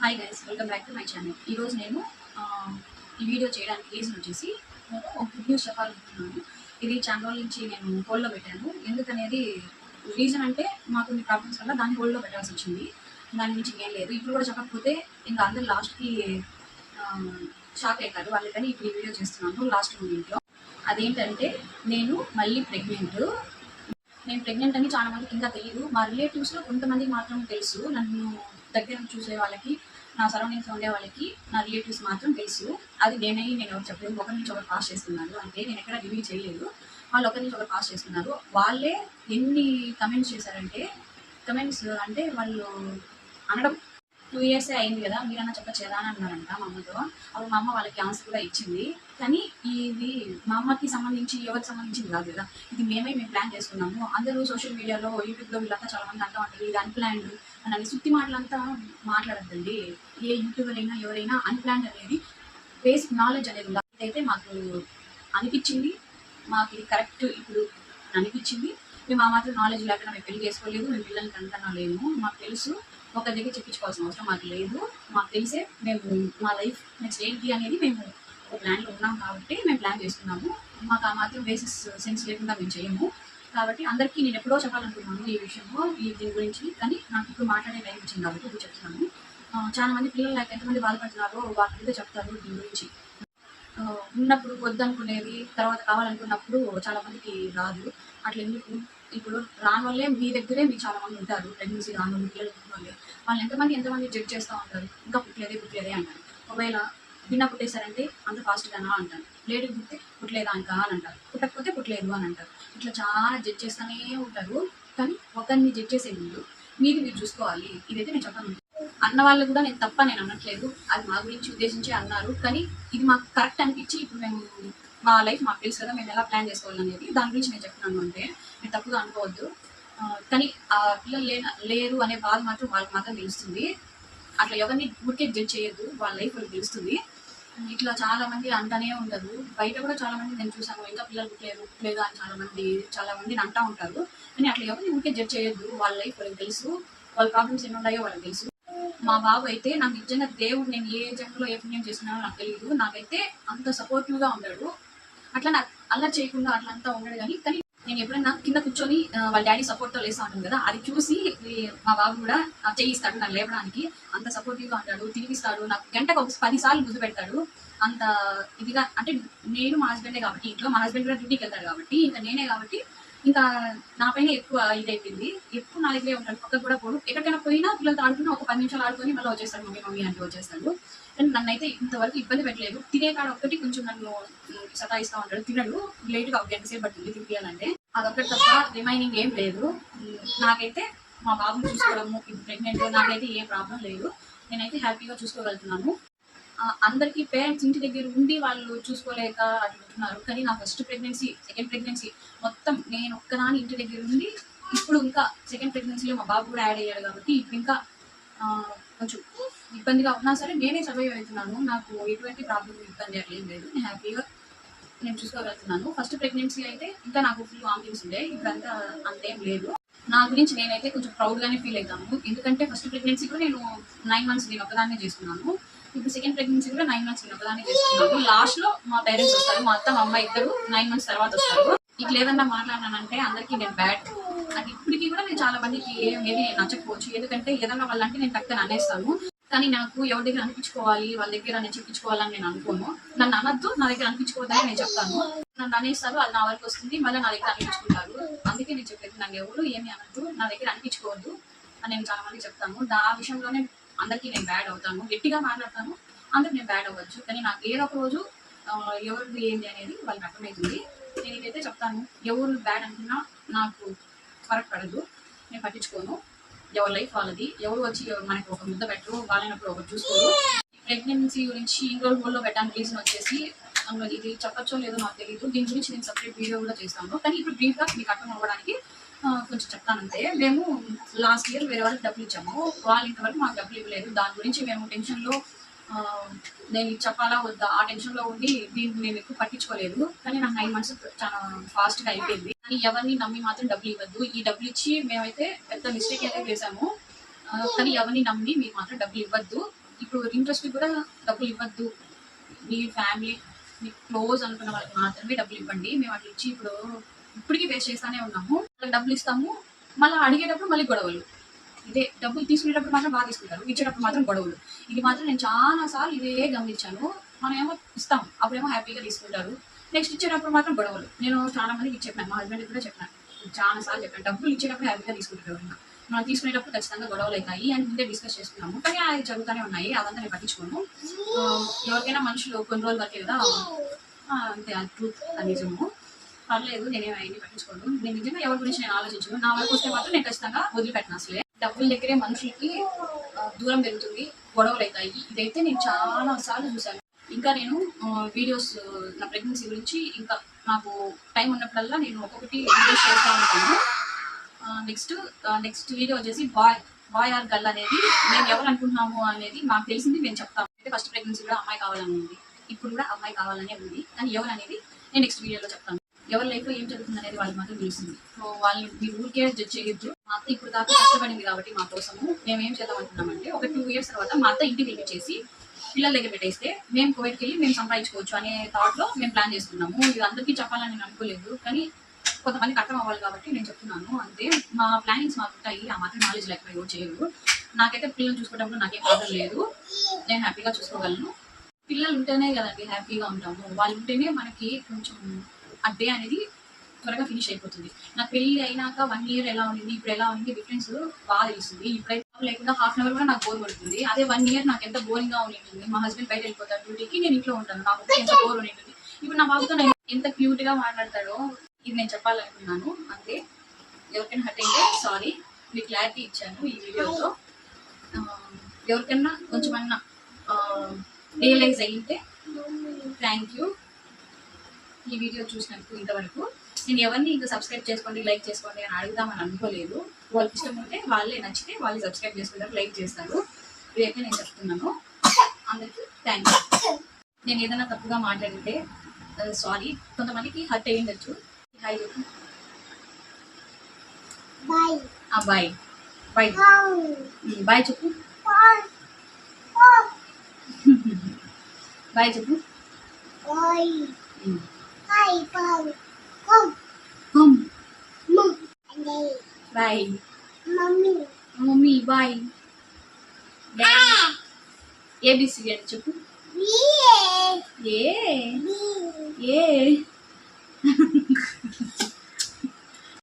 Hi guys, welcome back to my channel. ఈరోజు నేను ఈ వీడియో చేయడానికి రీజన్ వచ్చేసి నేను ఒక గుడ్ న్యూస్ చెప్పాలనుకుంటున్నాను. ఇది చాలా రోజుల నుంచి నేను హోల్డ్లో పెట్టాను. ఎందుకనేది రీజన్ అంటే మాకు కొన్ని ప్రాబ్లమ్స్ వల్ల దాన్ని హోల్డ్లో పెట్టాల్సి వచ్చింది. దాని నుంచి ఏం లేదు. ఇప్పుడు కూడా చెప్పకపోతే ఇంకా అందరు లాస్ట్కి షాక్ అవుతారు. వాళ్ళకని ఇప్పుడు ఈ వీడియో చేస్తున్నాను లాస్ట్ మూమెంట్లో. అదేంటంటే నేను మళ్ళీ ప్రెగ్నెంట్ అని చాలా మందికి ఇంకా తెలియదు. మా రిలేటివ్స్లో కొంతమందికి మాత్రం తెలుసు. నన్ను దగ్గర చూసే వాళ్ళకి, నా సరౌండింగ్స్లో ఉండే వాళ్ళకి, నా రిలేటివ్స్ మాత్రం తెలుసు. అది నేను ఎవరు చెప్పలేదు. ఒకరి నుంచి ఒకరు పాస్ చేస్తున్నారు. అంటే నేను ఎక్కడ రివీల్ చేయలేదు. వాళ్ళు ఒకరి నుంచి ఒకరు పాస్ చేస్తున్నారు. వాళ్ళే ఎన్ని కమెంట్స్ చేశారంటే, అంటే వాళ్ళు అనడం 2 years అయింది కదా, మీరన్నా చెప్పచ్చు కదా అని అన్నారంట మా అమ్మతో. అప్పుడు మా అమ్మ వాళ్ళకి ఆన్సర్ కూడా ఇచ్చింది. కానీ ఇది మా అమ్మకి సంబంధించి ఎవరికి సంబంధించింది కాదు కదా. ఇది మేము ప్లాన్ చేసుకున్నాము. అందరూ సోషల్ మీడియాలో, యూట్యూబ్లో వీళ్ళంతా చాలా మంది అంటూ ఉంటారు ఇది అన్ప్లాన్డ్ అని. సుత్తి మాటలంతా మాట్లాడద్దండి. ఏ యూట్యూబర్ అయినా ఎవరైనా అన్ప్లాన్డ్ అనేది బేసిక్ నాలెడ్జ్ అనేది ఉండాలి. ఇదైతే మాకు అనిపించింది, మాకు ఇది కరెక్ట్ ఇప్పుడు అనిపించింది. మేము ఆ మాత్రం నాలెడ్జ్ లేకుండా మేము పెళ్లి చేసుకోలేదు, మేము పిల్లలకి అంతనా లేము. మాకు తెలుసు, ఒక దగ్గర చెప్పించుకోవాల్సిన అవసరం మాకు లేదు. మాకు తెలిసే మేము మా లైఫ్ నెక్స్ట్ ఏంటి అనేది మేము ఒక ప్లాన్లో ఉన్నాం కాబట్టి మేము ప్లాన్ చేస్తున్నాము. మాకు ఆ మాత్రం బేసిస్ సెన్స్ లేకుండా మేము చేయము. కాబట్టి అందరికీ నేను ఎప్పుడో చెప్పాలనుకున్నాను ఈ విషయంలో, దీని గురించి. కానీ నాకు ఇప్పుడు మాట్లాడే టైం వచ్చింది కాబట్టి ఇప్పుడు చెప్తున్నాను. చాలా మంది పిల్లలు నాకు ఎంతమంది బాధపడుతున్నారో వాళ్ళ మీద చెప్తారు దీని గురించి. ఉన్నప్పుడు వద్దనుకునేది తర్వాత కావాలనుకున్నప్పుడు చాలా మందికి రాదు. అట్లా ఎందుకు? ఇప్పుడు రాని వల్లే మీ దగ్గరే మీకు చాలా మంది ఉంటారు. ప్రెగ్నెన్సీ రాని వాళ్ళు, పిల్లలు వాళ్ళే వాళ్ళు ఎంతమంది జడ్జ్ చేస్తూ ఉంటారు. ఇంకా పుట్టలేదే అంటారు. ఒకవేళ భిన్న పుట్టేశారంటే అంత ఫాస్ట్గానా అంటారు. లేటు పుట్టలేదా ఇంకా అని అంటారు. పుట్టకపోతే పుట్టలేదు అని అంటారు. ఇట్లా చాలా జడ్జ్ చేస్తూనే ఉంటారు. కానీ ఒకరిని జడ్జ్ చేసే ముందు మీరు చూసుకోవాలి. ఇదైతే నేను చెప్పను. అన్న వాళ్ళు కూడా నేను తప్ప నేను అనట్లేదు. అది మా గురించి ఉద్దేశించి అన్నారు. కానీ ఇది మాకు కరెక్ట్ అనిపించి ఇప్పుడు మేము మా లైఫ్ మాకు తెలుసు కదా, మేము ఎలా ప్లాన్ చేసుకోవాలనేది దాని గురించి నేను చెప్తున్నాను. అంటే మీరు తప్పుగా అనుకోవద్దు. కానీ ఆ పిల్లలు లేరు అనే బాధ మాత్రం వాళ్ళకి మాత్రం తెలుస్తుంది. అట్లా ఎవరిని ఊరికే జడ్జ్ చేయొద్దు. వాళ్ళ లైఫ్ వాళ్ళకి తెలుస్తుంది. ఇట్లా చాలా మంది అంటానే ఉంటారు. బయట కూడా చాలా మంది నేను చూసాను, ఇంకా పిల్లలు పుట్టలేదు అని చాలా మందిని అంటూ ఉంటారు. కానీ అట్లా ఎవరిని ఊరికే జడ్జ్ చేయొద్దు. వాళ్ళ లైఫ్ వాళ్ళకి తెలుసు, వాళ్ళ ప్రాబ్లమ్స్ ఎన్ని ఉన్నాయో వాళ్ళకి తెలుసు. మా బాబు అయితే నాకు నిజంగా దేవుడు, నేను ఏ జన్మలో ఏ పుణ్యం చేస్తున్నానో నాకు తెలియదు. నాకైతే అంత సపోర్టివ్గా ఉంటాడు. అట్లా నాకు అల్లరి చేయకుండా అట్లా అంతా ఉన్నాడు. కానీ నేను ఎప్పుడైనా కింద కూర్చొని వాళ్ళ డాడీ సపోర్ట్తో లేస్తూ ఉంటాను కదా, అది చూసి మా బాబు కూడా చేయిస్తాడు నన్ను లేపడానికి. అంత సపోర్టివ్గా ఉంటాడు, తిరిగిస్తాడు. నాకు గంటకు 10 సార్లు ముద్దు పెడతాడు. అంత ఇదిగా అంటే నేను మా హస్బెండే కాబట్టి, ఇంట్లో మా హస్బెండ్ కూడా డ్యూటీకి వెళ్తాడు కాబట్టి ఇంకా నేనే కాబట్టి ఇంకా నా పైన ఎక్కువ ఇదైపోయింది. ఎప్పుడు నా దగ్గరే ఉంటాడు, పక్కకు కూడా పోడు. ఎక్కడికైనా పోయినా పిల్లలతో ఆడుకుని ఒక 10 నిమిషాలు ఆడుకొని మళ్ళీ వచ్చేస్తాడు, మమ్మీ అంటే వచ్చేస్తాడు. అండ్ నన్ను అయితే ఇంతవరకు ఇబ్బంది పెట్టలేదు. తినే కాడ ఒక్కటి కొంచెం నన్ను సతాయిస్తూ ఉంటాడు. తినడు, లేట్గా ఒక 2 సేపు పడుతుంది తినిపించాలంటే. అదొక్కటి తప్ప రిమైనింగ్ ఏం లేదు. నాకైతే మా బాబుని చూసుకోవడము, ఇప్పుడు ప్రెగ్నెంట్, నాకైతే ఏ ప్రాబ్లం లేదు. నేనైతే హ్యాపీగా చూసుకోగలుగుతున్నాను. అందరికీ పేరెంట్స్ ఇంటి దగ్గర ఉండి వాళ్ళు చూసుకోలేక అడుగుతున్నారు. కానీ నా ఫస్ట్ ప్రెగ్నెన్సీ, సెకండ్ ప్రెగ్నెన్సీ మొత్తం నేను ఒక్కదాని ఇంటి దగ్గర ఉండి, ఇప్పుడు ఇంకా సెకండ్ ప్రెగ్నెన్సీలో మా బాబు కూడా యాడ్ అయ్యాడు కాబట్టి ఇప్పుడు ఇంకా కొంచెం ఇబ్బందిగా ఉన్నా సరే నేనే సర్వైవ్ అవుతున్నాను. నాకు ఎటువంటి ప్రాబ్లం, ఇబ్బంది అట్లా ఏం లేదు. నేను హ్యాపీగా చూసుకోగలుగుతున్నాను. ఫస్ట్ ప్రెగ్నెన్సీ అయితే ఇంకా నాకు ఫుల్ వామిటింగ్స్ ఉండే, ఇప్పుడంతా అంతేం లేదు. నా గురించి నేనైతే కొంచెం ప్రౌడ్గానే ఫీల్ అవుతాను. ఎందుకంటే ఫస్ట్ ప్రెగ్నెన్సీ కూడా నేను 9 months నేను ఒకదాన్నే చేసుకున్నాను. ఇప్పుడు సెకండ్ ప్రెగ్నెన్సీ కూడా 9 months నేను ఒకదాన్నే చేసుకున్నాను. లాస్ట్లో మా పేరెంట్స్ వస్తారు, మా అత్త మా అమ్మ ఇద్దరు 9 months తర్వాత వస్తారు. ఇట్లా ఏదన్నా మాట్లాడినానంటే అందరికీ నేను బ్యాడ్. అది ఇప్పటికీ కూడా నేను చాలా మందికి ఏది నచ్చకపోవచ్చు. ఎందుకంటే ఏదన్నా వాళ్ళంటే నేను టక్కన అనేస్తాను. కానీ నాకు ఎవరి దగ్గర అనిపించుకోవాలి, వాళ్ళ దగ్గర నేను చెప్పించుకోవాలని నేను అనుకోను. నన్ను అనద్దు, నా దగ్గర అనిపించుకోవద్దని నేను చెప్తాను. నన్ను అనేస్తారు, అది నా వరకు వస్తుంది, మళ్ళీ నా దగ్గర అనిపించుకుంటారు. అందుకే నేను చెప్పేది, నన్ను ఎవరు ఏమి అనద్దు, నా దగ్గర అనిపించుకోవద్దు అని నేను చాలా మందికి చెప్తాను. ఆ విషయంలోనే అందరికీ నేను బ్యాడ్ అవుతాను. గట్టిగా మాట్లాడతాను, అందరికి నేను బ్యాడ్ అవ్వచ్చు. కానీ నాకు ఏదో ఒక రోజు ఎవరిది ఏంటి అనేది వాళ్ళకి అర్థమవుతుంది. నేను ఇదైతే చెప్తాను, ఎవరు బ్యాడ్ అనుకున్నా నాకు ఫరక్ పడదు, నేను పట్టించుకోను. ఎవరి లైఫ్ వాళ్ళది. ఎవరు వచ్చి మనకి ఒక ముద్ద పెట్టరు, వాళ్ళైనప్పుడు ఒకరు చూసుకోరు. ప్రెగ్నెన్సీ గురించి ఇంకో హోల్లో పెట్టడానికి రీజన్ వచ్చేసి, ఇది చెప్పచ్చో లేదో నాకు తెలియదు. దీని గురించి నేను సపరేట్ వీడియో కూడా చేస్తాను. కానీ ఇప్పుడు బ్రీఫ్గా మీకు అర్థం అవ్వడానికి కొంచెం చెప్తానంటే, మేము లాస్ట్ ఇయర్ వేరే వాళ్ళకి డబ్బులు ఇచ్చాము. వాళ్ళు ఇంతవరకు మాకు డబ్బులు ఇవ్వలేదు. దాని గురించి మేము టెన్షన్లో, నేను చెప్పాలా వద్దా ఆ టెన్షన్లో ఉండి దీన్ని మేము ఎక్కువ పట్టించుకోలేదు. కానీ నాకు 9 months చాలా ఫాస్ట్గా అయిపోయింది. కానీ ఎవరిని నమ్మి మాత్రం డబ్బులు ఇవ్వద్దు. ఈ డబ్బులు ఇచ్చి మేమైతే పెద్ద మిస్టేక్ అయితే చేసాము. కానీ ఎవరిని నమ్మి మీరు మాత్రం డబ్బులు ఇవ్వద్దు. ఇప్పుడు ఇంట్రెస్ట్ కూడా డబ్బులు ఇవ్వద్దు, మీ ఫ్యామిలీ మీ క్లోజ్ అనుకున్న వాళ్ళకి మాత్రమే డబ్బులు ఇవ్వండి. మేము అట్లా ఇచ్చి ఇప్పటికీ వేస్ట్ చేస్తానే ఉన్నాము. వాళ్ళకి డబ్బులు ఇస్తాము, మళ్ళీ అడిగేటప్పుడు మళ్ళీ గొడవలు. ఇదే డబ్బులు తీసుకునేటప్పుడు మాత్రం బాగా తీసుకుంటారు, ఇచ్చేటప్పుడు మాత్రం గొడవలు. ఇది మాత్రం నేను చాలా సార్లు ఇదే గమనించాను. మనం ఏమో ఇస్తాం, అప్పుడేమో హ్యాపీగా తీసుకుంటారు, నెక్స్ట్ ఇచ్చేటప్పుడు మాత్రం గొడవలు. నేను చాలా మందికి చెప్పాను, మా హస్బెండ్కి కూడా చెప్పాను, చాలా సార్లు చెప్పాను, డబ్బులు ఇచ్చేటప్పుడు హ్యాపీగా తీసుకుంటారు ఎవరైనా, మనం తీసుకునేటప్పుడు ఖచ్చితంగా గొడవలు అవుతాయి అని ముందే డిస్కస్ చేసుకున్నాము. కానీ అది జరుగుతూనే ఉన్నాయి, అదంతా నేను పట్టించుకోను. ఎవరికైనా మనుషులు కొన్ని రోజుల వరకే కదా, అంతే, అది ట్రూత్, అది నిజము. పర్లేదు, నేనేం అవన్నీ పట్టించుకోను. నేను నిజంగా ఎవరి గురించి నేను ఆలోచించను. నా వరకు వస్తే మాత్రం నేను ఖచ్చితంగా వదిలిపెట్టను అసలే. డబ్బుల దగ్గరే మనుషులకి దూరం పెరుగుతుంది, గొడవలు అవుతాయి. ఇదైతే నేను చాలా సార్లు చూశాను. ఇంకా నేను వీడియోస్ నా ప్రెగ్నెన్సీ గురించి ఇంకా నాకు టైం ఉన్నప్పుడల్లా నేను ఒక్కొక్కటి వీడియోస్ చేస్తూ ఉంటాను. నెక్స్ట్ వీడియో వచ్చేసి బాయ్ ఆర్ గర్ల్ అనేది మేము ఎవరు అనుకుంటున్నాము అనేది మాకు తెలిసింది మేము చెప్తాము. అయితే ఫస్ట్ ప్రెగ్నెన్సీ కూడా అమ్మాయి కావాలని ఉంది, ఇప్పుడు కూడా అమ్మాయి కావాలనే ఉంది. కానీ ఎవరు అనేది నేను నెక్స్ట్ వీడియోలో చెప్తాను. ఎవరి లైఫ్లో ఏం జరుగుతుంది అనేది వాళ్ళకి మాత్రం తెలిసింది. సో వాళ్ళు మీ ఊరికే జడ్జ్ చేయొద్దు. మా అత్త ఇప్పుడు దాకా కష్టపడింది కాబట్టి మా కోసము మేము ఏం చేద్దాం అనుకున్నామంటే, ఒక 2 years తర్వాత మా అత్త ఇంటికి వెళ్ళి పిల్లల దగ్గర పెట్టేస్తే మేము కోవిడ్కి వెళ్ళి మేము సంపాదించుకోవచ్చు అనే థాట్లో మేము ప్లాన్ చేసుకున్నాము. ఇది అందరికీ చెప్పాలని నేను అనుకోలేదు, కానీ కొంతమందికి అర్థం అవ్వాలి కాబట్టి నేను చెప్తున్నాను అంతే. మా ప్లానింగ్స్ మాకు ఉంటాయి, ఆ మాత్రం నాలెడ్జ్ లేకపోతే ఎవరు చేయరు. నాకైతే పిల్లలు చూసుకోవడంలో నాకేం ప్రాబ్లం లేదు, నేను హ్యాపీగా చూసుకోగలను. పిల్లలు ఉంటేనే కదండి హ్యాపీగా ఉంటాము, వాళ్ళు ఉంటేనే మనకి కొంచెం ఆ డే అనేది త్వరగా ఫినిష్ అయిపోతుంది. నాకు పెళ్ళి అయినాక 1 year ఎలా ఉంది, ఇప్పుడు ఎలా ఉంది, డిఫరెన్స్ బాగా తెలుస్తుంది. ఇప్పుడైతే లేకుండా ½ an hour కూడా నాకు బోర్ పడుతుంది. అదే 1 year నాకు ఎంత బోరింగ్గా ఉంటుంది. మా హస్బెండ్ బయట వెళ్ళిపోతాడు డ్యూటీకి, నేను ఇంట్లో ఉంటాను, నాకు ఎంత బోర్ ఉంటుంది. ఇప్పుడు నా బాబుతో నేను ఎంత క్యూట్గా మాట్లాడతాడో ఇది నేను చెప్పాలనుకున్నాను అంతే. ఎవరికైనా హర్ట్ అయితే సారీ, మీకు క్లారిటీ ఇచ్చాను ఈ వీడియోలో. ఎవరికైనా కొంచెమన్నా రియలైజ్ అయ్యింటే థ్యాంక్ యూ. ఈ వీడియో చూసినందుకు ఇంతవరకు. నేను ఎవరిని ఇంకా సబ్స్క్రైబ్ చేసుకోండి, లైక్ చేసుకోండి అని అడుగుదామని అనుకోలేదు. వాళ్ళకి ఇష్టం ఉంటే వాళ్ళే, నచ్చితే వాళ్ళు సబ్స్క్రైబ్ చేసుకుంటారు, లైక్ చేస్తారు. ఇదైతే నేను చెప్తున్నాను. అందరికీ థ్యాంక్ యూ. నేను ఏదైనా తప్పుగా మాట్లాడితే సారీ, కొంతమందికి హర్ట్ అయ్యిండొచ్చు. హాయ్ చెప్పు. బాయ్ బాయ్ బాయ్ చెప్పు. బాయ్ చెప్పు. Bye mummy, bye. ఏబిసి అని చెప్పు. ఏ